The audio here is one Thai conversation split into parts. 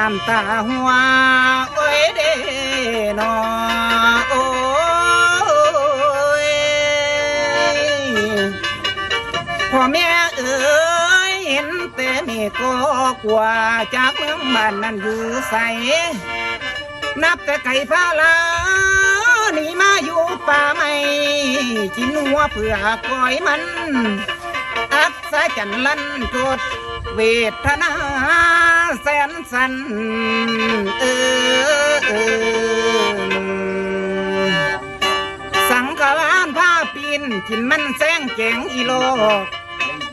น้ำตาหัวโอ้ยเด้นอโอ้ยพ่อแม่เอ๋ยเห็นแต่เมฆก็กลัวจากเมืองบ้านนั้นอยู่ใสนับแต่ไก่พาลาหนีมาอยู่ป่าไม่กินหัวเพื่อคอยมันอัศจรรย์ลั่นโทษเวทนาแสนสันสังกวานผ้าปีนกินมันแสงแกงอีโล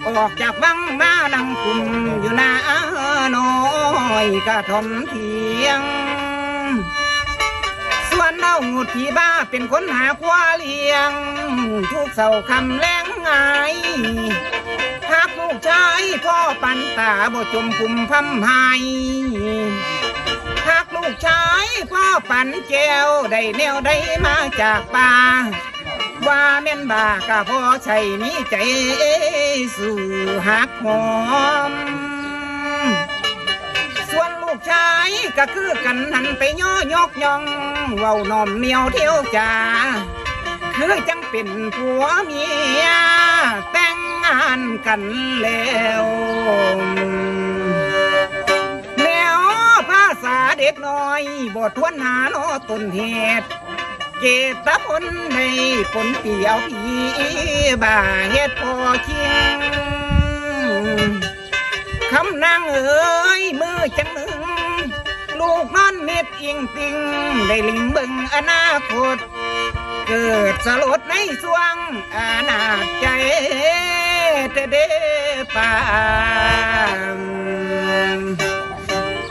ออกจากวังมานั่งคุมอยู่หน้าน้อยกระทอมเทียงส่วนเล่าหงุดที่บ้าเป็นคนหาควาเลี้ยงทุกเสาคำแรงไงหากลูกชายพ่อปันตาบ่จมปุ่มพำหายหากลูกชายพ่อปันแก้วได้แนวได้มาจากป่าว่าแม่นบากะพอใช่นี้ใจสู่หักหอมส่วนลูกชายก็คือกันหันไปย่อยกย่องเว้าน้อมเหนียวเที่ยวจ่าคือจังเป็นผัวเมียแต่งงานกันแล้วแล้วภาษาเด็กน้อยบ่ทวนหาโนต้นเหตุเกตผลในผลเปียวผีบ่าเฮ็ดพอเคียงคำนางเอ๋ยมือจังมึงลูกนอนเม็ดอิงติงได้ลิงเบิ่งอนาคตเกิดสลดในสวงอาณาใจเตเดป่า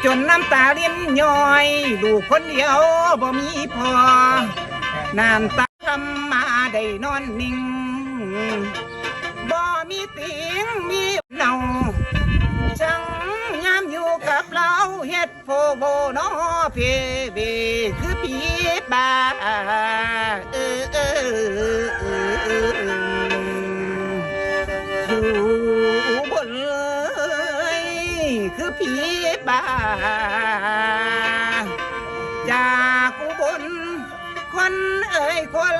จนน้ำตาเลี้ยนย้อยลูกคนเดียวบ่มีพอน้ำตาทำมาได้นอนนิ่งบ่มีติงมีเนาช่างยามอยู่กับเราเฮ็ดโฟโบนอเพเบคือผีบ้าอยู่บนเลยคือผีบ้าจากอุบลคนเอ่ยคน